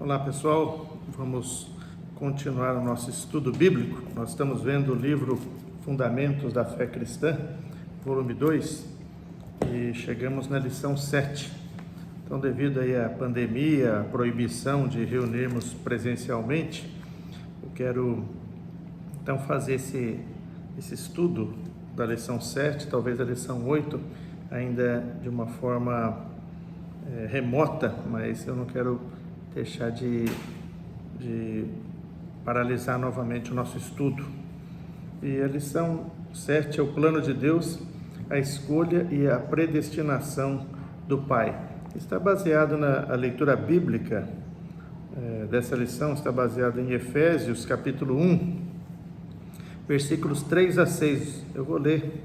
Olá pessoal, vamos continuar o nosso estudo bíblico. Nós estamos vendo o livro Fundamentos da Fé Cristã, volume 2, e chegamos na lição 7. Então, devido aí à pandemia, à proibição de reunirmos presencialmente, eu quero então fazer esse estudo da lição 7, talvez a lição 8, ainda de uma forma remota, mas eu não quero deixar de paralisar novamente o nosso estudo. E a lição 7 é o plano de Deus, a escolha e a predestinação do Pai. Está baseado a leitura bíblica dessa lição, está baseada em Efésios capítulo 1, versículos 3 a 6. Eu vou ler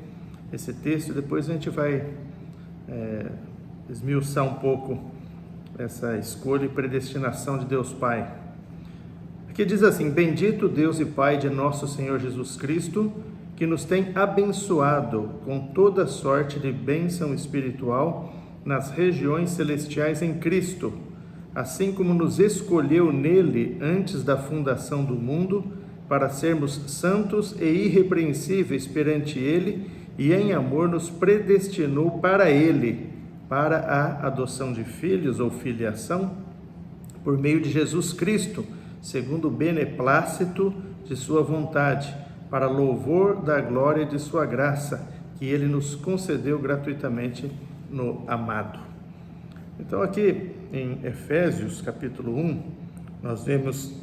esse texto e depois a gente vai esmiuçar um pouco essa escolha e predestinação de Deus Pai. Aqui diz assim: Bendito Deus e Pai de nosso Senhor Jesus Cristo, que nos tem abençoado com toda sorte de bênção espiritual nas regiões celestiais em Cristo, assim como nos escolheu nele antes da fundação do mundo, para sermos santos e irrepreensíveis perante ele, e em amor nos predestinou para ele, para a adoção de filhos ou filiação, por meio de Jesus Cristo, segundo o beneplácito de sua vontade, para louvor da glória de sua graça, que ele nos concedeu gratuitamente no amado. Então aqui em Efésios capítulo 1, nós vemos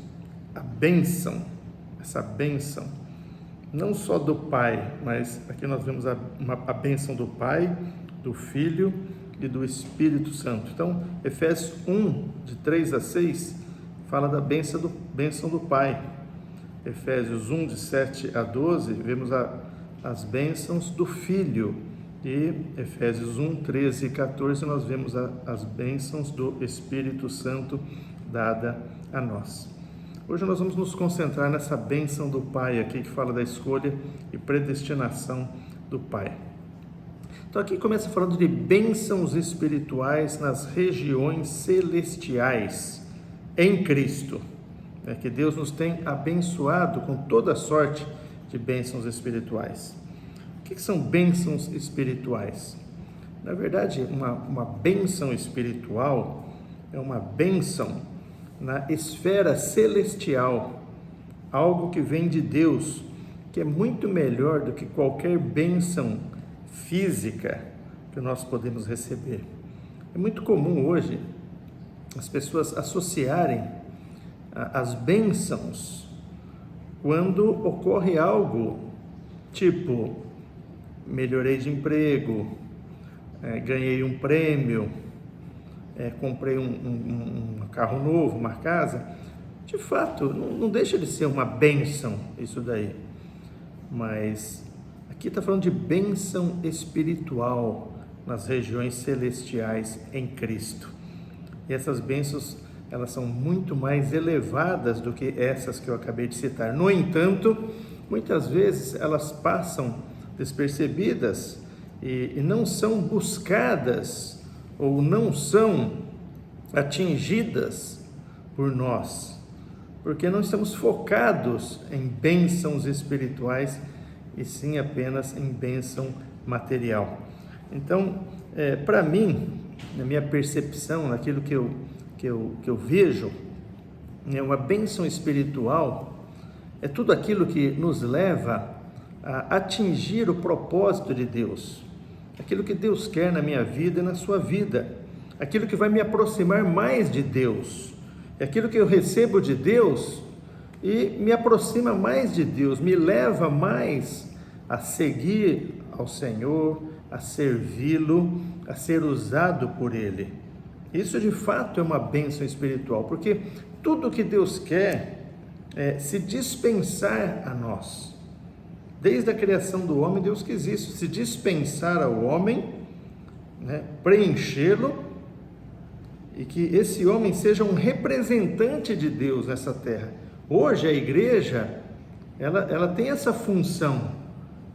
a bênção, essa bênção, não só do Pai, mas aqui nós vemos a bênção do Pai, do Filho e do Espírito Santo. Então, Efésios 1, de 3 a 6, fala da bênção do Pai. Efésios 1, de 7 a 12, vemos as bênçãos do Filho. E Efésios 1, 13 e 14, nós vemos as bênçãos do Espírito Santo dada a nós. Hoje nós vamos nos concentrar nessa bênção do Pai aqui, que fala da escolha e predestinação do Pai. Então aqui começa falando de bênçãos espirituais nas regiões celestiais em Cristo. É que Deus nos tem abençoado com toda sorte de bênçãos espirituais. O que são bênçãos espirituais? Na verdade, uma bênção espiritual é uma bênção na esfera celestial, algo que vem de Deus, que é muito melhor do que qualquer bênção física que nós podemos receber. É muito comum hoje as pessoas associarem as bênçãos quando ocorre algo tipo: melhorei de emprego, ganhei um prêmio, comprei um carro novo, uma casa. De fato, não deixa de ser uma bênção isso daí, mas aqui está falando de bênção espiritual nas regiões celestiais em Cristo. E essas bênçãos, elas são muito mais elevadas do que essas que eu acabei de citar. No entanto, muitas vezes elas passam despercebidas e não são buscadas ou não são atingidas por nós, porque não estamos focados em bênçãos espirituais e sim apenas em bênção material. Então, para mim, na minha percepção, naquilo que eu vejo, uma bênção espiritual é tudo aquilo que nos leva a atingir o propósito de Deus, aquilo que Deus quer na minha vida e na sua vida, aquilo que vai me aproximar mais de Deus, aquilo que eu recebo de Deus e me aproxima mais de Deus, me leva mais a seguir ao Senhor, a servi-lo, a ser usado por Ele. Isso de fato é uma bênção espiritual, porque tudo que Deus quer é se dispensar a nós. Desde a criação do homem, Deus quis isso, se dispensar ao homem, preenchê-lo, e que esse homem seja um representante de Deus nessa terra. Hoje a igreja, ela tem essa função.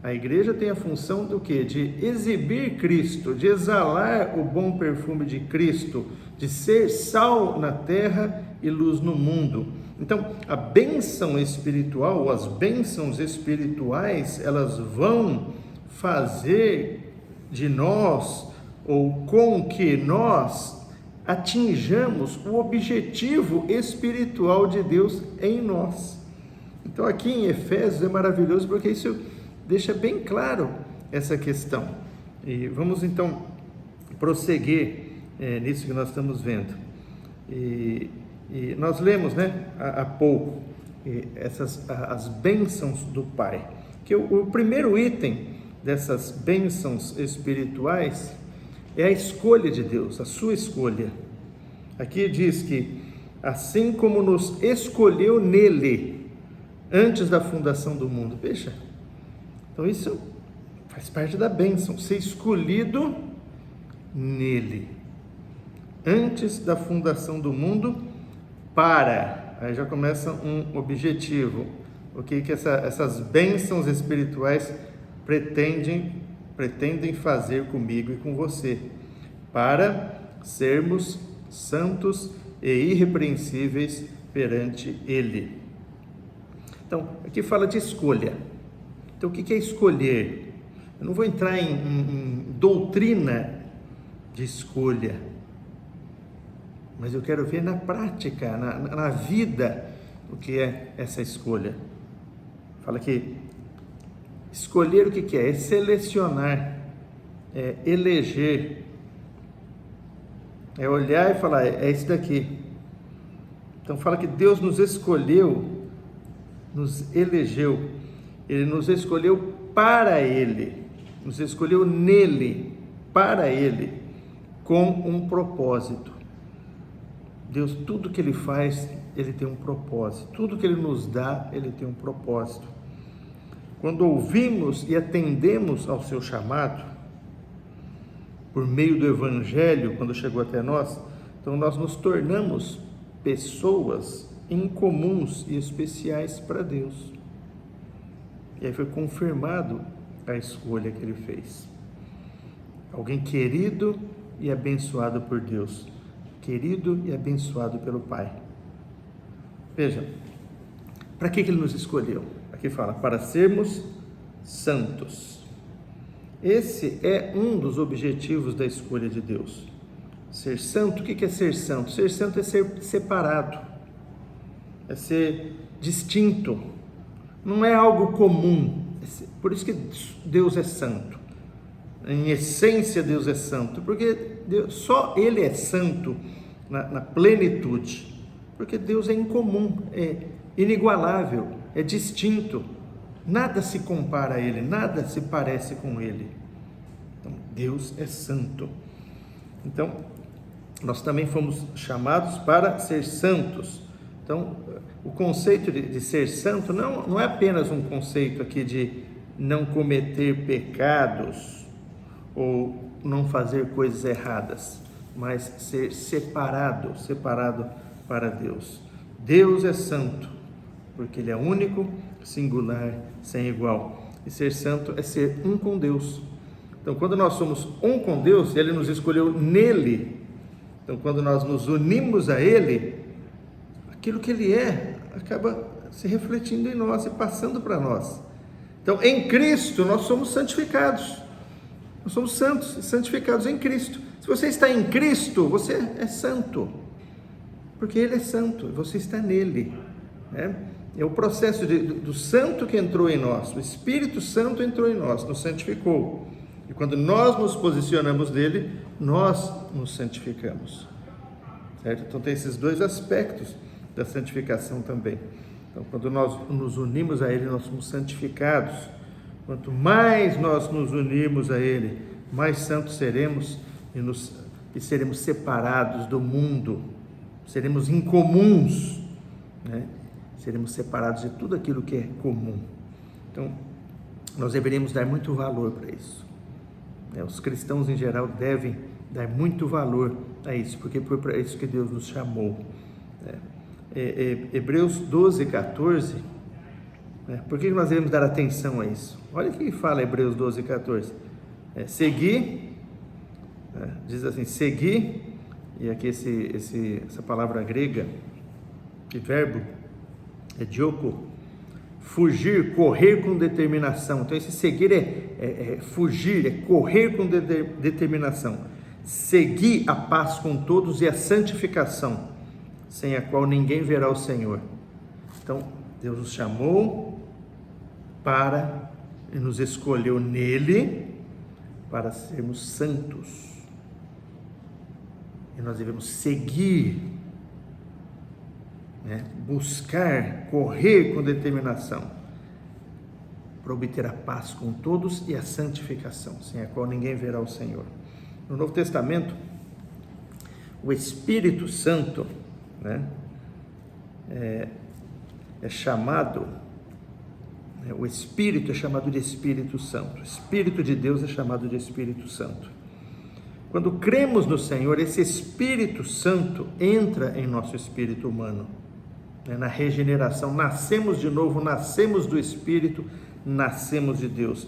A igreja tem a função do quê? De exibir Cristo, de exalar o bom perfume de Cristo, de ser sal na terra e luz no mundo. Então, a bênção espiritual, ou as bênçãos espirituais, elas vão fazer de nós, ou com que nós atinjamos o objetivo espiritual de Deus em nós. Então, aqui em Efésios é maravilhoso porque isso deixa bem claro essa questão. E vamos então prosseguir nisso que nós estamos vendo. E nós lemos, há pouco, as bênçãos do Pai. Que o primeiro item dessas bênçãos espirituais é a escolha de Deus, a sua escolha. Aqui diz que, assim como nos escolheu nele, antes da fundação do mundo. Veja, então isso faz parte da bênção, ser escolhido nele, antes da fundação do mundo, aí já começa um objetivo, o que essas bênçãos espirituais pretendem fazer comigo e com você, para sermos santos e irrepreensíveis perante Ele. Então, aqui fala de escolha. Então, o que é escolher? Eu não vou entrar em doutrina de escolha, mas eu quero ver na prática, na vida, o que é essa escolha. Fala que escolher o que é? É selecionar, é eleger, é olhar e falar, é isso daqui. Então fala que Deus nos escolheu, nos elegeu, Ele nos escolheu para Ele, nos escolheu nele, para Ele, com um propósito. Deus, tudo que Ele faz, Ele tem um propósito, tudo que Ele nos dá, Ele tem um propósito. Quando ouvimos e atendemos ao seu chamado, por meio do Evangelho, quando chegou até nós, então nós nos tornamos pessoas incomuns e especiais para Deus. E aí foi confirmado a escolha que Ele fez. Alguém querido e abençoado por Deus, querido e abençoado pelo Pai. Veja, para que Ele nos escolheu? Aqui fala, para sermos santos. Esse é um dos objetivos da escolha de Deus. Ser santo, o que é ser santo? Ser santo é ser separado, é ser distinto, não é algo comum. Por isso que Deus é santo. Em essência, Deus é santo, porque só Ele é santo na plenitude, porque Deus é incomum, é inigualável, é distinto, nada se compara a Ele, nada se parece com Ele. Então, Deus é santo. Então, nós também fomos chamados para ser santos. Então, o conceito de ser santo não é apenas um conceito aqui de não cometer pecados ou não fazer coisas erradas, mas ser separado para Deus. Deus é santo, porque Ele é único, singular, sem igual. E ser santo é ser um com Deus. Então, quando nós somos um com Deus, Ele nos escolheu nele. Então, quando nós nos unimos a Ele, aquilo que Ele é acaba se refletindo em nós e passando para nós. Então, em Cristo, nós somos santificados. Nós somos santos e santificados em Cristo. Se você está em Cristo, você é santo, porque Ele é santo e você está nele. É o processo do santo que entrou em nós, o Espírito Santo entrou em nós, nos santificou. E quando nós nos posicionamos nele, nós nos santificamos. Certo? Então tem esses dois aspectos da santificação também. Então, quando nós nos unimos a Ele, nós somos santificados. Quanto mais nós nos unirmos a Ele, mais santos seremos e seremos separados do mundo, seremos incomuns, seremos separados de tudo aquilo que é comum. Então, nós deveríamos dar muito valor para isso. Os cristãos em geral devem dar muito valor a isso, porque foi para isso que Deus nos chamou. Hebreus 12, 14 Por que nós devemos dar atenção a isso? Olha o que fala Hebreus 12, 14. Seguir, diz assim, seguir, e aqui essa palavra grega, de verbo, é dioko, fugir, correr com determinação. Então esse seguir é fugir, é correr com determinação. Seguir a paz com todos e a santificação, sem a qual ninguém verá o Senhor. Então Deus nos chamou e nos escolheu nele para sermos santos. E nós devemos seguir, buscar, correr com determinação para obter a paz com todos e a santificação, sem a qual ninguém verá o Senhor. No Novo Testamento, o Espírito Santo é chamado, o Espírito é chamado de Espírito Santo, o Espírito de Deus é chamado de Espírito Santo. Quando cremos no Senhor, esse Espírito Santo entra em nosso espírito humano, na regeneração, nascemos de novo, nascemos do Espírito, nascemos de Deus,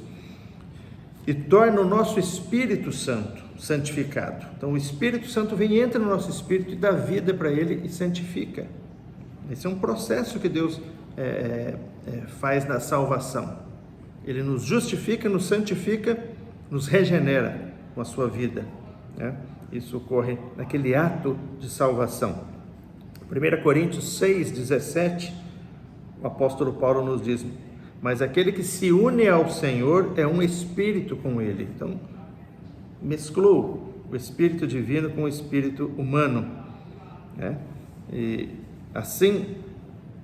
e torna o nosso Espírito Santo santificado. Então o Espírito Santo entra no nosso espírito e dá vida para ele e santifica. Esse é um processo que Deus faz na salvação. Ele nos justifica, nos santifica, nos regenera com a sua vida. Isso ocorre naquele ato de salvação. 1 Coríntios 6, 17, o apóstolo Paulo nos diz: mas aquele que se une ao Senhor é um espírito com ele. Então, mesclou o espírito divino com o espírito humano, e assim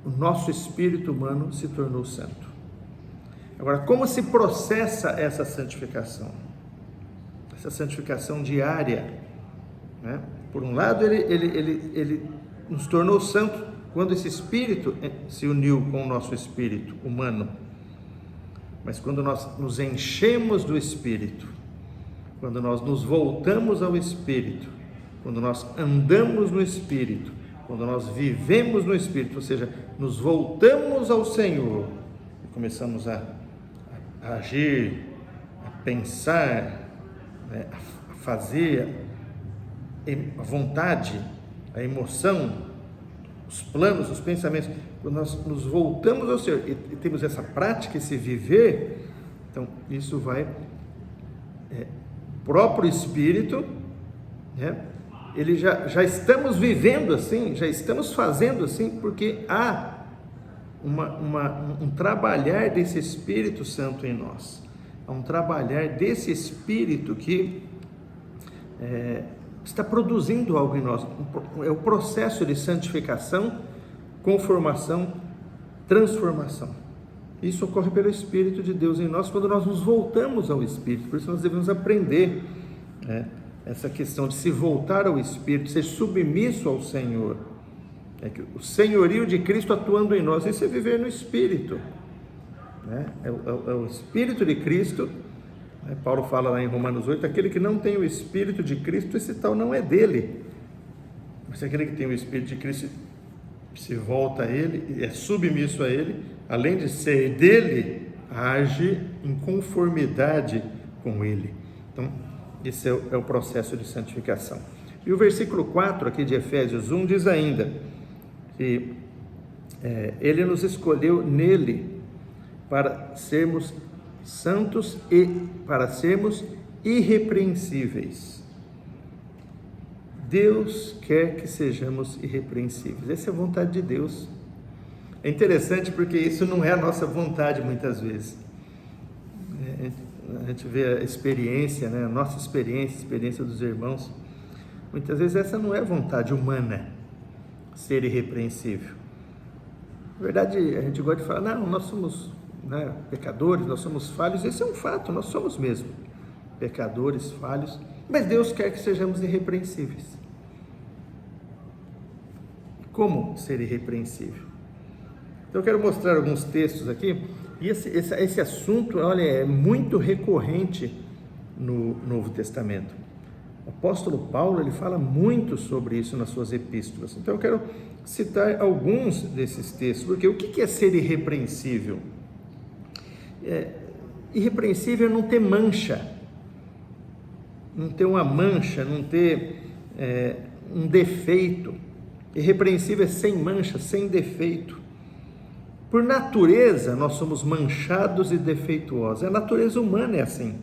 o nosso espírito humano se tornou santo. Agora, como se processa essa santificação? Essa santificação diária, Por um lado, ele nos tornou santo quando esse espírito se uniu com o nosso espírito humano. Mas quando nós nos enchemos do Espírito, quando nós nos voltamos ao Espírito, quando nós andamos no Espírito, quando nós vivemos no Espírito, ou seja, nos voltamos ao Senhor e começamos a agir, a pensar, a fazer, a vontade, a emoção, os planos, os pensamentos, quando nós nos voltamos ao Senhor e temos essa prática, esse viver, então isso vai, próprio Espírito, ele já estamos vivendo assim, já estamos fazendo assim, porque há um trabalhar desse Espírito Santo em nós, há um trabalhar desse Espírito que está produzindo algo em nós, é o processo de santificação, conformação, transformação. Isso ocorre pelo Espírito de Deus em nós quando nós nos voltamos ao Espírito. Por isso nós devemos aprender essa questão de se voltar ao Espírito, ser submisso ao Senhor, o senhorio de Cristo atuando em nós. Isso é viver no Espírito, é o Espírito de Cristo. Paulo fala lá em Romanos 8, aquele que não tem o Espírito de Cristo, esse tal não é dele. Mas aquele que tem o Espírito de Cristo se volta a ele e é submisso a ele, além de ser dele, age em conformidade com ele. Então, esse é o processo de santificação. E o versículo 4 aqui de Efésios 1 diz ainda que ele nos escolheu nele para sermos santos e para sermos irrepreensíveis. Deus quer que sejamos irrepreensíveis. Essa é a vontade de Deus. É interessante porque isso não é a nossa vontade muitas vezes. A gente vê a experiência, a nossa experiência, a experiência dos irmãos. Muitas vezes essa não é vontade humana, ser irrepreensível. Na verdade, a gente gosta de falar, não, nós somos pecadores, nós somos falhos. Esse é um fato, nós somos mesmo pecadores, falhos, mas Deus quer que sejamos irrepreensíveis. Como ser irrepreensível? Então eu quero mostrar alguns textos aqui, e esse assunto, olha, é muito recorrente no Novo Testamento. O apóstolo Paulo, ele fala muito sobre isso nas suas epístolas. Então eu quero citar alguns desses textos, porque o que é ser irrepreensível? Irrepreensível é não ter mancha, não ter uma mancha, não ter um defeito. Irrepreensível é sem mancha, sem defeito. Por natureza, nós somos manchados e defeituosos. A natureza humana é assim.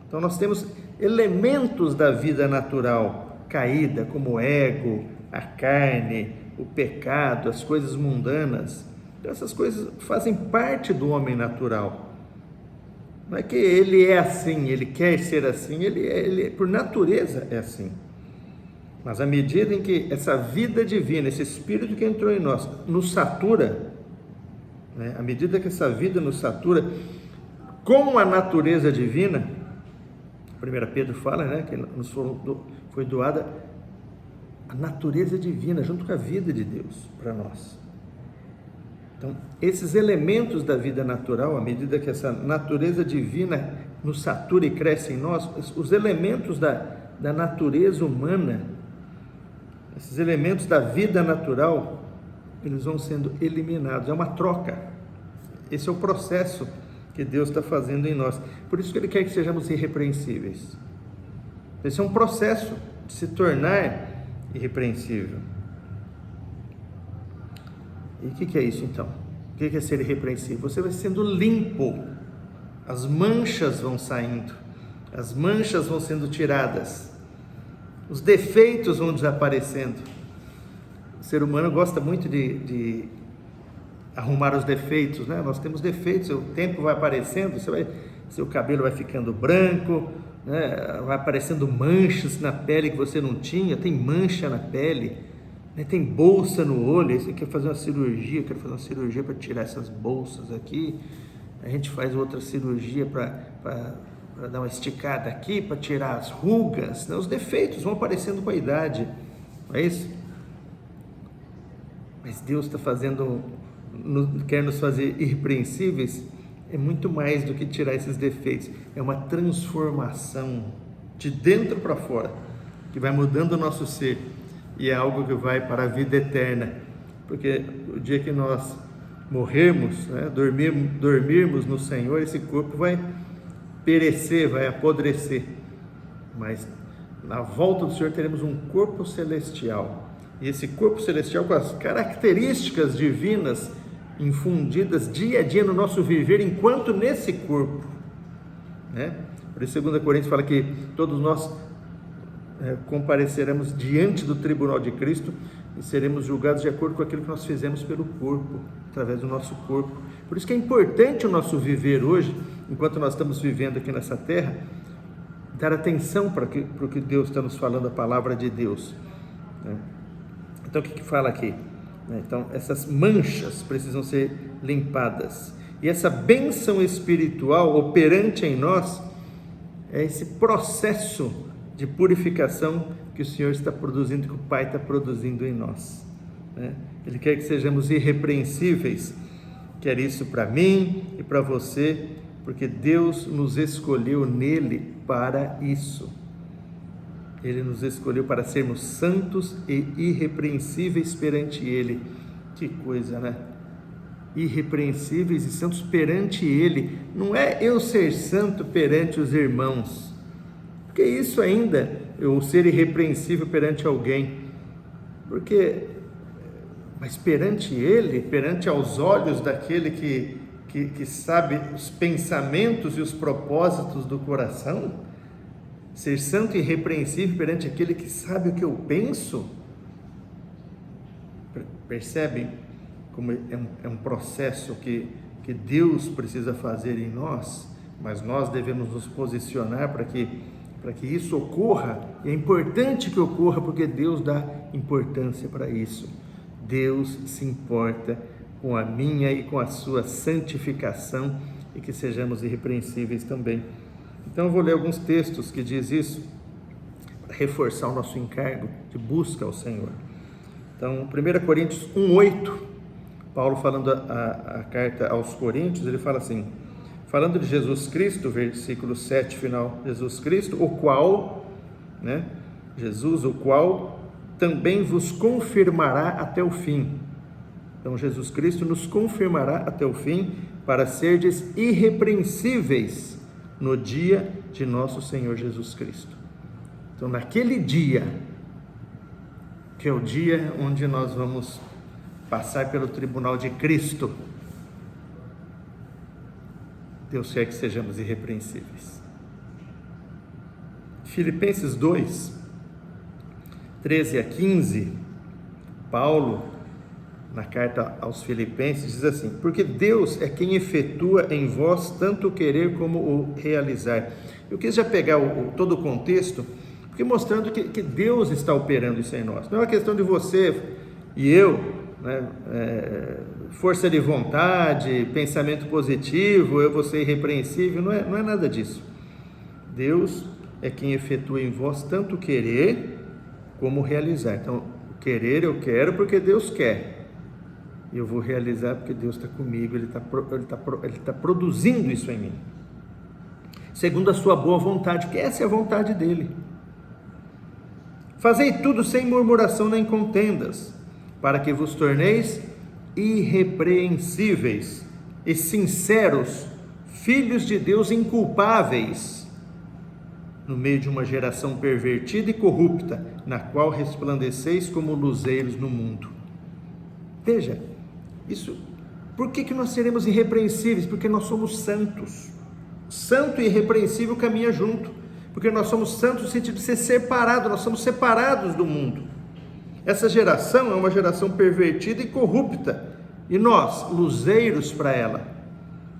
Então, nós temos elementos da vida natural caída, como o ego, a carne, o pecado, as coisas mundanas. Então, essas coisas fazem parte do homem natural. Não é que ele é assim, ele quer ser assim, ele por natureza é assim. Mas à medida em que essa vida divina, esse Espírito que entrou em nós, nos satura, né? À medida que essa vida nos satura com a natureza divina, 1 Pedro fala, né, que nos foi doada a natureza divina junto com a vida de Deus para nós. Então, esses elementos da vida natural, à medida que essa natureza divina nos satura e cresce em nós, os elementos da natureza humana, esses elementos da vida natural, eles vão sendo eliminados. É uma troca. Esse é o processo que Deus está fazendo em nós. Por isso que Ele quer que sejamos irrepreensíveis. Esse é um processo de se tornar irrepreensível. E o que é isso então? O que é ser irrepreensível? Você vai sendo limpo, as manchas vão saindo, as manchas vão sendo tiradas, os defeitos vão desaparecendo. O ser humano gosta muito de arrumar os defeitos, né? Nós temos defeitos, o tempo vai aparecendo, seu cabelo vai ficando branco, né? Vai aparecendo manchas na pele que você não tinha, tem mancha na pele, né? Tem bolsa no olho, aí você quer fazer uma cirurgia, eu quero fazer uma cirurgia para tirar essas bolsas aqui, a gente faz outra cirurgia para dar uma esticada aqui, para tirar as rugas, né? Os defeitos vão aparecendo com a idade, não é isso? Mas Deus está quer nos fazer irrepreensíveis, é muito mais do que tirar esses defeitos, é uma transformação de dentro para fora, que vai mudando o nosso ser, e é algo que vai para a vida eterna, porque o dia que nós morrermos, né, dormirmos no Senhor, esse corpo vai perecer, vai apodrecer, mas na volta do Senhor teremos um corpo celestial, e esse corpo celestial com as características divinas infundidas dia a dia no nosso viver enquanto nesse corpo, né? Por isso 2 Coríntios fala que todos nós compareceremos diante do tribunal de Cristo e seremos julgados de acordo com aquilo que nós fizemos pelo corpo, através do nosso corpo. Por isso que é importante o nosso viver hoje, enquanto nós estamos vivendo aqui nessa terra, dar atenção para o que Deus está nos falando, a palavra de Deus, né? Então o que fala aqui? Então essas manchas precisam ser limpadas, e essa bênção espiritual operante em nós é esse processo de purificação que o Senhor está produzindo, que o Pai está produzindo em nós, né? Ele quer que sejamos irrepreensíveis, quer isso para mim e para você, porque Deus nos escolheu nele para isso. Ele nos escolheu para sermos santos e irrepreensíveis perante Ele. Que coisa, né? Irrepreensíveis e santos perante Ele. Não é eu ser santo perante os irmãos, porque isso ainda, eu ser irrepreensível perante alguém, mas perante Ele, perante aos olhos daquele que sabe os pensamentos e os propósitos do coração, ser santo e irrepreensível perante aquele que sabe o que eu penso. Percebe como é um processo que Deus precisa fazer em nós, mas nós devemos nos posicionar para que isso ocorra, e é importante que ocorra porque Deus dá importância para isso. Deus se importa com a minha e com a sua santificação, e que sejamos irrepreensíveis também. Então eu vou ler alguns textos que diz isso, para reforçar o nosso encargo de busca ao Senhor. Então, 1 Coríntios 1:8, Paulo falando a carta aos Coríntios, ele fala assim, falando de Jesus Cristo, versículo 7 final, Jesus Cristo, o qual, né, Jesus, o qual também vos confirmará até o fim. Então Jesus Cristo nos confirmará até o fim, para serdes irrepreensíveis no dia de nosso Senhor Jesus Cristo. Então, naquele dia, que é o dia onde nós vamos passar pelo tribunal de Cristo, Deus quer que sejamos irrepreensíveis. Filipenses 2, 13 a 15, Paulo, na carta aos Filipenses, diz assim: porque Deus é quem efetua em vós tanto o querer como o realizar. Eu quis já pegar todo o contexto, porque mostrando que Deus está operando isso em nós. Não é uma questão de você e eu, né, força de vontade, pensamento positivo, eu vou ser irrepreensível, não é nada disso. Deus é quem efetua em vós tanto o querer como o realizar. Então, o querer eu quero porque Deus quer. E eu vou realizar porque Deus está comigo, Ele está produzindo isso em mim. Segundo a sua boa vontade, porque essa é a vontade dEle. Fazei tudo sem murmuração nem contendas, para que vos torneis irrepreensíveis e sinceros, filhos de Deus inculpáveis, no meio de uma geração pervertida e corrupta, na qual resplandeceis como luzeiros no mundo. Veja, isso, por que nós seremos irrepreensíveis? Porque nós somos santos. Santo e irrepreensível caminha junto, porque nós somos santos no sentido de ser separado, nós somos separados do mundo. Essa geração é uma geração pervertida e corrupta, e nós, luzeiros para ela.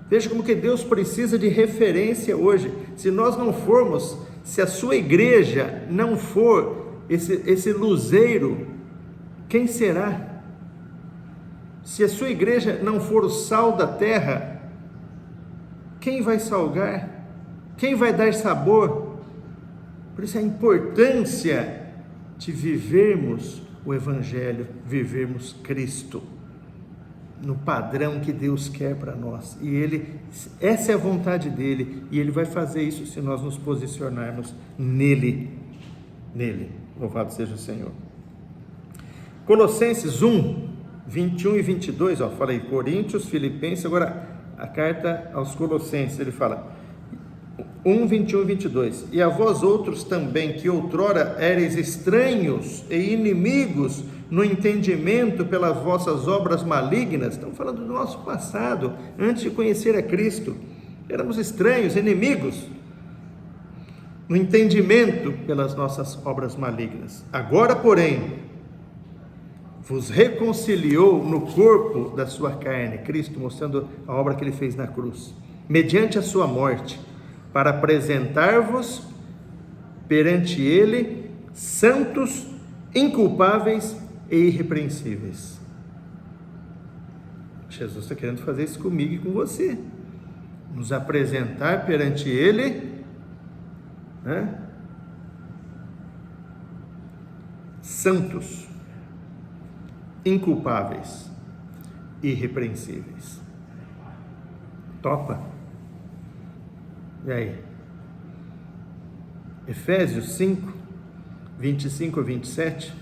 Veja como que Deus precisa de referência hoje. Se nós não formos, se a sua igreja não for esse luzeiro, quem será? Se a sua igreja não for o sal da terra, quem vai salgar? Quem vai dar sabor? Por isso a importância de vivermos o Evangelho, vivermos Cristo, no padrão que Deus quer para nós. E essa é a vontade dEle, e Ele vai fazer isso se nós nos posicionarmos nele. Louvado seja o Senhor. Colossenses 1, 21 e 22, falei Coríntios, Filipenses, agora a carta aos Colossenses, ele fala 1, 21 e 22, e a vós outros também, que outrora éreis estranhos e inimigos no entendimento pelas vossas obras malignas, estamos falando do nosso passado, antes de conhecer a Cristo, éramos estranhos, inimigos, no entendimento pelas nossas obras malignas. Agora, porém, vos reconciliou no corpo da sua carne, Cristo mostrando a obra que Ele fez na cruz, mediante a sua morte, para apresentar-vos perante Ele santos, inculpáveis e irrepreensíveis. Jesus está querendo fazer isso comigo e com você, nos apresentar perante Ele, né? Santos, inculpáveis, irrepreensíveis. Topa? E aí? Efésios 5, 25 a 27,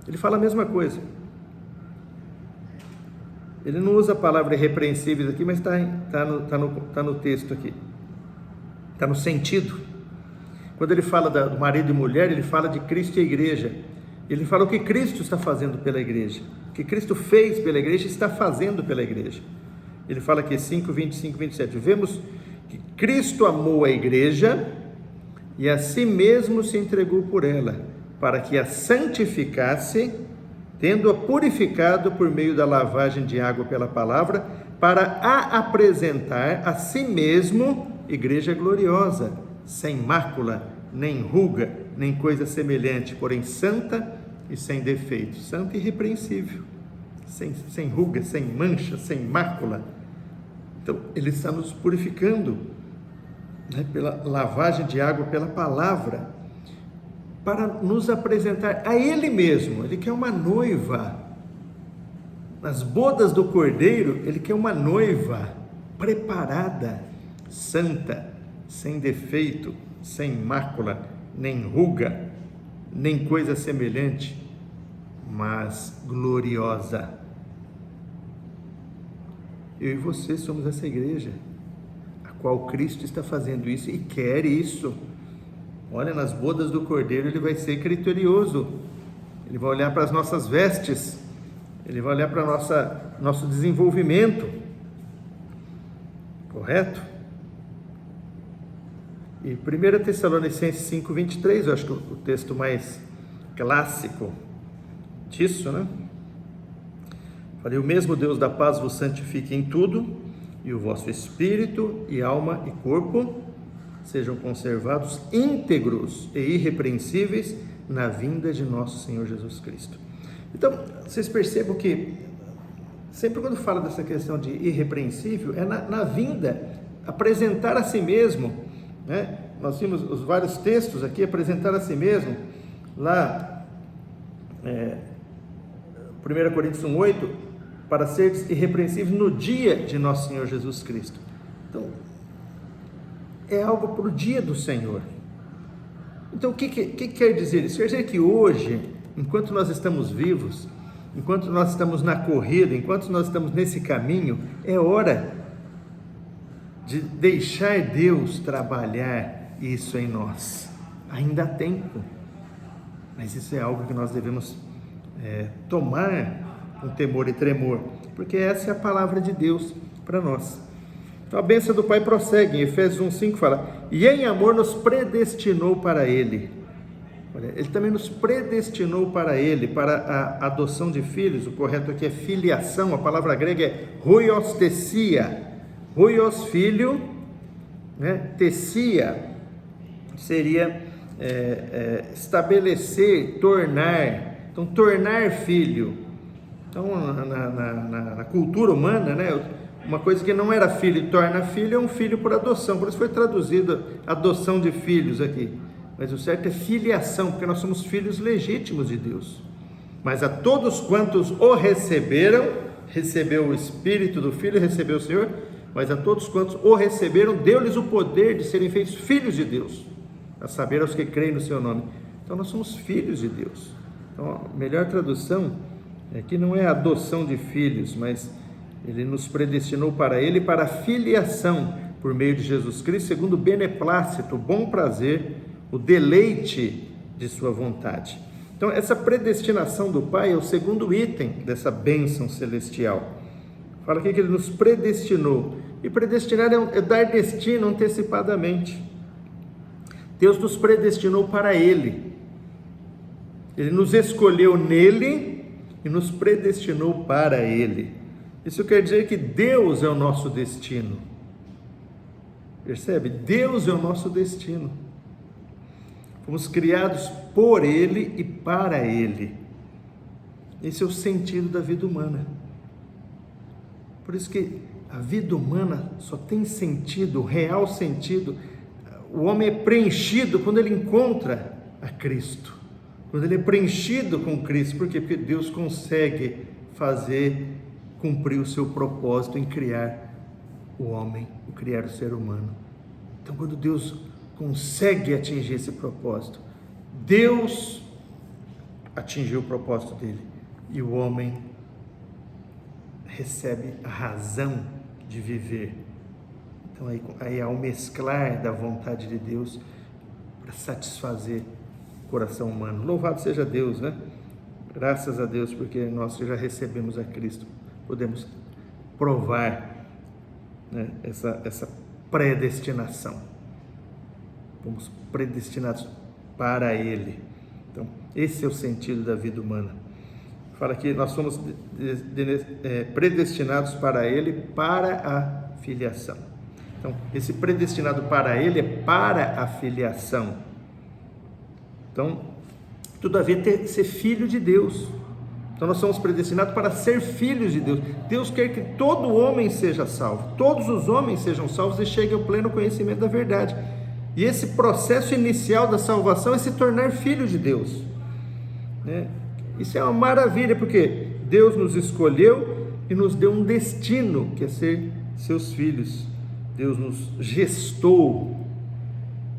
ele fala a mesma coisa. Ele não usa a palavra irrepreensíveis aqui, mas está no texto aqui, está no sentido. Quando ele fala do marido e mulher, ele fala de Cristo e a igreja. Ele fala o que Cristo está fazendo pela igreja, o que Cristo fez pela igreja e está fazendo pela igreja. Ele fala aqui 5, 25 e 27, vemos que Cristo amou a igreja e a si mesmo se entregou por ela, para que a santificasse, tendo-a purificado por meio da lavagem de água pela palavra, para a apresentar a si mesmo igreja gloriosa, sem mácula, nem ruga, nem coisa semelhante, porém santa e sem defeito, santa e irrepreensível, sem ruga, sem mancha, sem mácula. Então, Ele está nos purificando, né, pela lavagem de água, pela palavra, para nos apresentar a Ele mesmo. Ele quer uma noiva. Nas bodas do Cordeiro, Ele quer uma noiva preparada, santa, sem defeito, sem mácula, nem ruga, nem coisa semelhante, mas gloriosa. Eu e você somos essa igreja, a qual Cristo está fazendo isso e quer isso. Olha, nas bodas do Cordeiro ele vai ser criterioso, ele vai olhar para as nossas vestes, ele vai olhar para nosso desenvolvimento, correto? E 1 Tessalonicenses 5:23, eu acho que o texto mais clássico disso, né? Falei, o mesmo Deus da paz vos santifique em tudo, e o vosso espírito e alma e corpo sejam conservados íntegros e irrepreensíveis na vinda de nosso Senhor Jesus Cristo. Então, vocês percebam que sempre quando fala dessa questão de irrepreensível, é na vinda, apresentar a si mesmo, né? Nós vimos os vários textos aqui, apresentar a si mesmo, lá, 1 Coríntios 1:8, para seres irrepreensíveis no dia de nosso Senhor Jesus Cristo. Então, é algo para o dia do Senhor. Então, o que quer dizer isso? Quer dizer que hoje, enquanto nós estamos vivos, enquanto nós estamos na corrida, enquanto nós estamos nesse caminho, é hora de deixar Deus trabalhar isso em nós. Ainda há tempo, mas isso é algo que nós devemos tomar com temor e tremor, porque essa é a palavra de Deus para nós. Então a bênção do Pai prossegue, em Efésios 1:5 fala, e em amor nos predestinou para Ele. Olha, Ele também nos predestinou para Ele, para a adoção de filhos. O correto aqui é filiação, a palavra grega é huiostesia. Huios, filho, né? Tesia seria estabelecer, tornar. Então, tornar filho. Então, na cultura humana, né? Uma coisa que não era filho, torna filho, é um filho por adoção. Por isso foi traduzido adoção de filhos aqui. Mas o certo é filiação, porque nós somos filhos legítimos de Deus. Mas a todos quantos o receberam, recebeu o Espírito do Filho, recebeu o Senhor, mas a todos quantos o receberam, deu-lhes o poder de serem feitos filhos de Deus, a saber, aos que creem no seu nome. Então nós somos filhos de Deus. Então a melhor tradução aqui não é adoção de filhos, mas Ele nos predestinou para Ele, para a filiação por meio de Jesus Cristo, segundo o beneplácito, o bom prazer, o deleite de sua vontade. Então essa predestinação do Pai é o segundo item dessa bênção celestial. Fala aqui que Ele nos predestinou, e predestinar é dar destino antecipadamente. Deus nos predestinou para Ele, Ele nos escolheu nele e nos predestinou para Ele. Isso quer dizer que Deus é o nosso destino, percebe? Deus é o nosso destino, fomos criados por Ele e para Ele. Esse é o sentido da vida humana. Por isso que a vida humana só tem sentido, real sentido. O homem é preenchido quando ele encontra a Cristo, quando ele é preenchido com Cristo. Por quê? Porque Deus consegue cumprir o seu propósito em criar o homem, em criar o ser humano. Então, quando Deus consegue atingir esse propósito, Deus atingiu o propósito dele, e o homem recebe a razão de viver. Então aí ao mesclar da vontade de Deus para satisfazer o coração humano. Louvado seja Deus, né? Graças a Deus, porque nós já recebemos a Cristo, podemos provar, né, essa predestinação. Fomos predestinados para Ele. Então esse é o sentido da vida humana. Fala que nós somos predestinados para Ele, para a filiação. Então, esse predestinado para Ele é para a filiação. Então, tudo a ver ser filho de Deus. Então, nós somos predestinados para ser filhos de Deus. Deus quer que todo homem seja salvo, todos os homens sejam salvos e cheguem ao pleno conhecimento da verdade. E esse processo inicial da salvação é se tornar filho de Deus, né? Isso é uma maravilha, porque Deus nos escolheu e nos deu um destino, que é ser seus filhos. Deus nos gestou,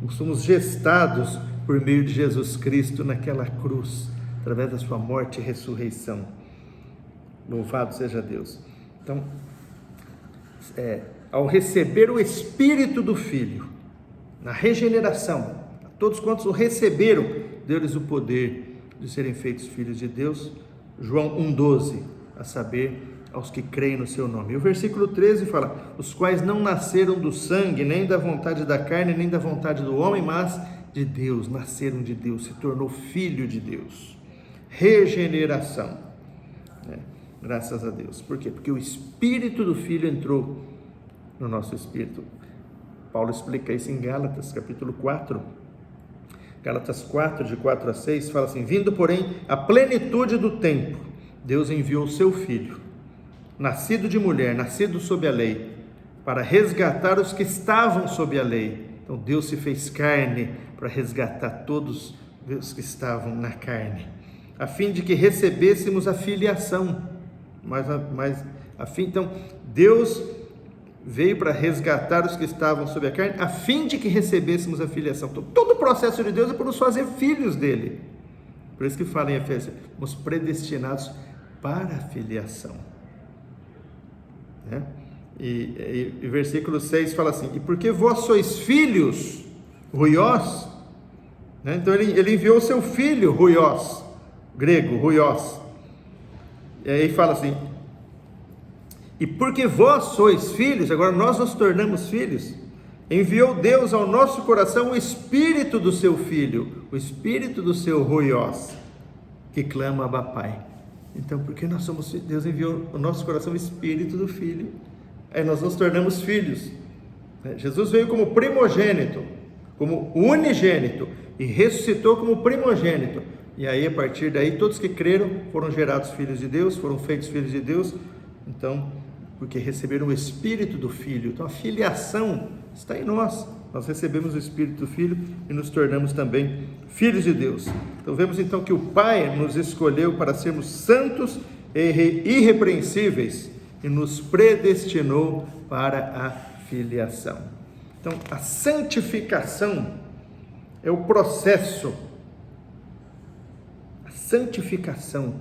nós somos gestados por meio de Jesus Cristo naquela cruz, através da sua morte e ressurreição. Louvado seja Deus. Então, ao receber o Espírito do Filho, na regeneração, todos quantos o receberam, deu-lhes o poder de serem feitos filhos de Deus. João 1,12, a saber, aos que creem no seu nome. E o versículo 13 fala: os quais não nasceram do sangue, nem da vontade da carne, nem da vontade do homem, mas de Deus, nasceram de Deus, se tornou filho de Deus. Regeneração, graças a Deus. Por quê? Porque o Espírito do Filho entrou no nosso espírito. Paulo explica isso em Gálatas, capítulo 4. Gálatas 4, de 4 a 6, fala assim: vindo, porém, a plenitude do tempo, Deus enviou o seu Filho, nascido de mulher, nascido sob a lei, para resgatar os que estavam sob a lei. Então Deus se fez carne para resgatar todos os que estavam na carne, a fim de que recebêssemos a filiação. Então Deus veio para resgatar os que estavam sob a carne, a fim de que recebêssemos a filiação. Então, todo o processo de Deus é para nos fazer filhos dele. Por isso que fala em Efésios: fomos predestinados para a filiação. E versículo 6 fala assim: e porque vós sois filhos, ruiós, então ele enviou o seu filho, ruiós, grego, ruiós, e aí fala assim: e porque vós sois filhos, agora nós nos tornamos filhos, enviou Deus ao nosso coração o Espírito do seu Filho, o Espírito do seu ruiós, que clama Abba Pai. Então, porque nós somos filhos, Deus enviou ao nosso coração o Espírito do Filho, aí nós nos tornamos filhos. Jesus veio como primogênito, como unigênito, e ressuscitou como primogênito, e aí a partir daí todos que creram foram gerados filhos de Deus, foram feitos filhos de Deus. Então, porque receberam o Espírito do Filho, então a filiação está em nós. Nós recebemos o Espírito do Filho e nos tornamos também filhos de Deus. Então vemos então que o Pai nos escolheu para sermos santos e irrepreensíveis e nos predestinou para a filiação. Então a santificação é o processo. A santificação,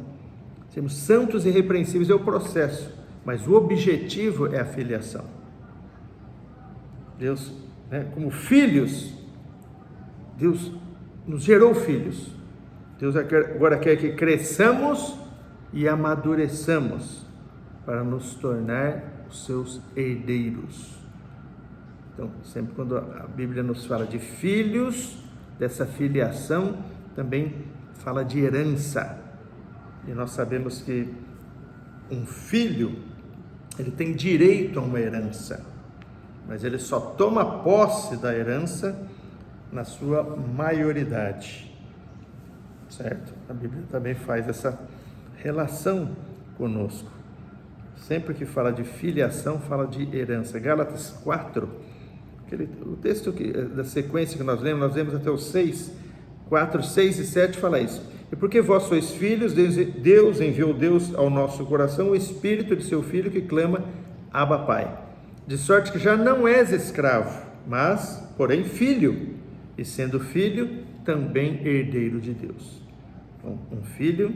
sermos santos e irrepreensíveis, é o processo, mas o objetivo é a filiação. Deus, como filhos, Deus nos gerou filhos. Deus agora quer que cresçamos e amadureçamos para nos tornar os seus herdeiros. Então, sempre quando a Bíblia nos fala de filhos, dessa filiação, também fala de herança. E nós sabemos que um filho, ele tem direito a uma herança, mas ele só toma posse da herança na sua maioridade, certo? A Bíblia também faz essa relação conosco. Sempre que fala de filiação, fala de herança. Gálatas 4, o texto da sequência que nós lemos até o 6, 4, 6 e 7 fala isso. E porque vós sois filhos, Deus enviou ao nosso coração o Espírito de seu Filho, que clama Abba Pai. De sorte que já não és escravo, mas, porém, filho, e sendo filho, também herdeiro de Deus. Então, um filho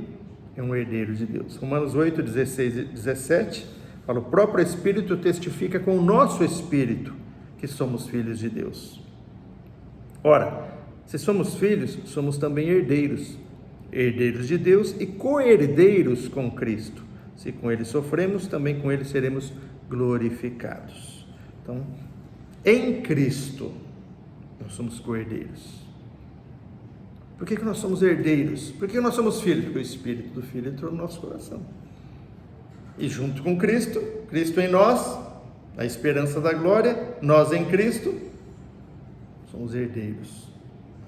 é um herdeiro de Deus. Romanos 8, 16 e 17 fala: o próprio Espírito testifica com o nosso Espírito que somos filhos de Deus. Ora, se somos filhos, somos também herdeiros, herdeiros de Deus e co-herdeiros com Cristo. Se com Ele sofremos, também com Ele seremos glorificados. Então, em Cristo, nós somos co-herdeiros. Por que nós somos herdeiros? Por que nós somos filhos? Porque o Espírito do Filho entrou no nosso coração. E junto com Cristo, Cristo em nós, a esperança da glória, nós em Cristo, somos herdeiros.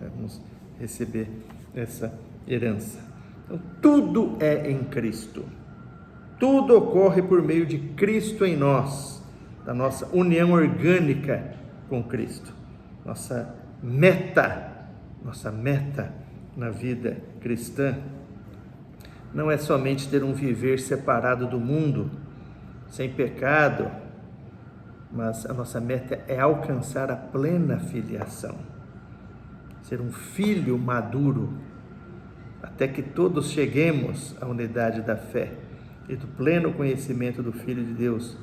Vamos receber essa herança. Então, tudo é em Cristo. Tudo ocorre por meio de Cristo em nós, da nossa união orgânica com Cristo. Nossa meta na vida cristã não é somente ter um viver separado do mundo, sem pecado, mas a nossa meta é alcançar a plena filiação, ser um filho maduro, até que todos cheguemos à unidade da fé e do pleno conhecimento do Filho de Deus,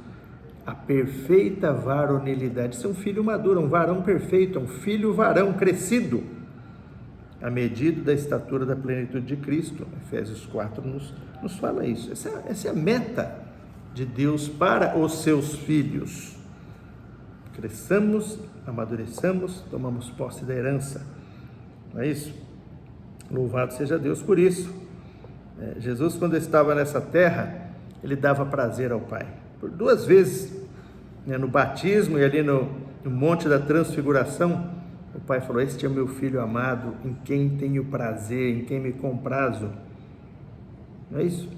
a perfeita varonilidade. Isso é um filho maduro, um varão perfeito, um filho varão crescido, à medida da estatura da plenitude de Cristo. Efésios 4 nos fala isso. Essa é a meta de Deus para os seus filhos. Cresçamos, amadureçamos, tomamos posse da herança. Não é isso? Louvado seja Deus por isso. Jesus, quando estava nessa terra, ele dava prazer ao Pai. Por 2 vezes, no batismo e ali no Monte da Transfiguração, o Pai falou: este é o meu Filho amado, em quem tenho prazer, em quem me comprazo. Não é isso?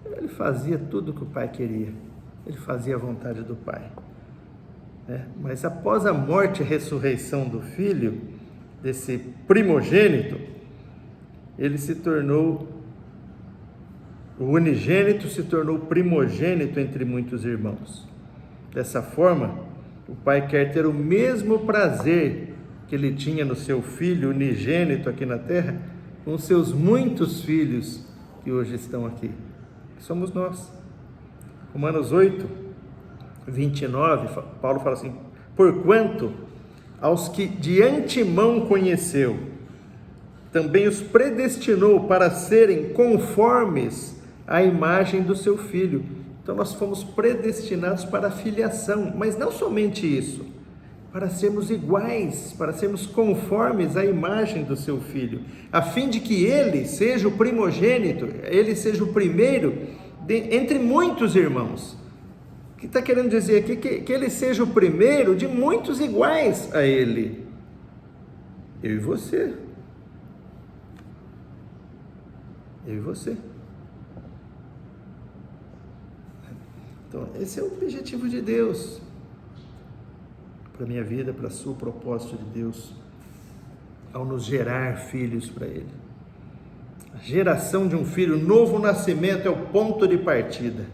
Ele fazia tudo o que o Pai queria. Ele fazia a vontade do Pai. Mas após a morte e ressurreição do Filho, desse primogênito, ele se tornou, o unigênito se tornou primogênito entre muitos irmãos. Dessa forma, o Pai quer ter o mesmo prazer que ele tinha no seu Filho unigênito aqui na terra, com seus muitos filhos que hoje estão aqui, que somos nós. Romanos 8, 29, Paulo fala assim: porquanto aos que de antemão conheceu, também os predestinou para serem conformes à imagem do seu Filho. Então nós fomos predestinados para a filiação, mas não somente isso, para sermos iguais, para sermos conformes à imagem do seu Filho, a fim de que ele seja o primogênito, ele seja o primeiro entre muitos irmãos. O que está querendo dizer aqui? Que ele seja o primeiro de muitos iguais a ele. Eu e você. Eu e você. Então, esse é o objetivo de Deus para a minha vida, para a sua, o propósito de Deus ao nos gerar filhos para Ele. A geração de um filho, o novo nascimento é o ponto de partida.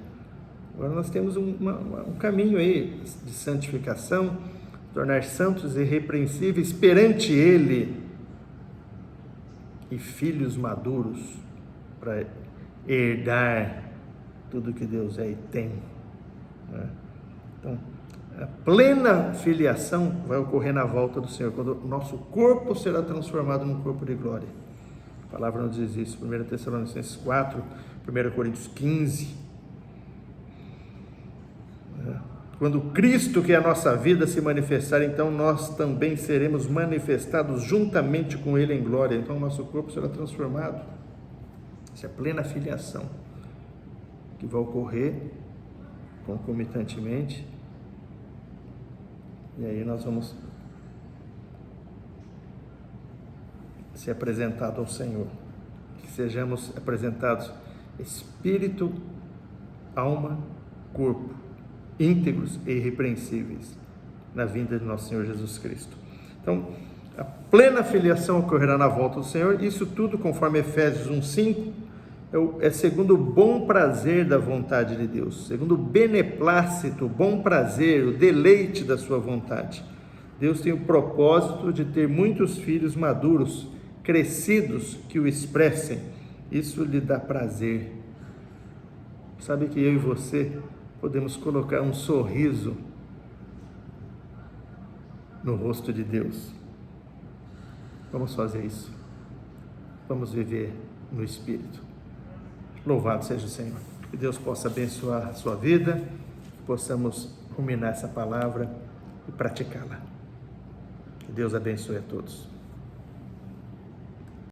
Agora nós temos um caminho aí de santificação, tornar santos e irrepreensíveis perante Ele e filhos maduros para herdar tudo que Deus é e tem. Então, a plena filiação vai ocorrer na volta do Senhor, quando o nosso corpo será transformado num corpo de glória. A palavra nos diz isso, 1 Tessalonicenses 4, 1 Coríntios 15. Quando Cristo, que é a nossa vida, se manifestar, então nós também seremos manifestados juntamente com Ele em glória. Então o nosso corpo será transformado. Essa é a plena filiação que vai ocorrer concomitantemente. E aí nós vamos ser apresentados ao Senhor. Que sejamos apresentados espírito, alma, corpo, íntegros e irrepreensíveis na vinda de nosso Senhor Jesus Cristo. Então, a plena filiação ocorrerá na volta do Senhor. Isso tudo, conforme Efésios 1:5, é segundo o bom prazer da vontade de Deus, segundo o beneplácito, o bom prazer, o deleite da sua vontade. Deus tem o propósito de ter muitos filhos maduros, crescidos, que o expressem. Isso lhe dá prazer. Sabe que eu e você podemos colocar um sorriso no rosto de Deus. Vamos fazer isso. Vamos viver no Espírito. Louvado seja o Senhor. Que Deus possa abençoar a sua vida, que possamos ruminar essa palavra e praticá-la. Que Deus abençoe a todos.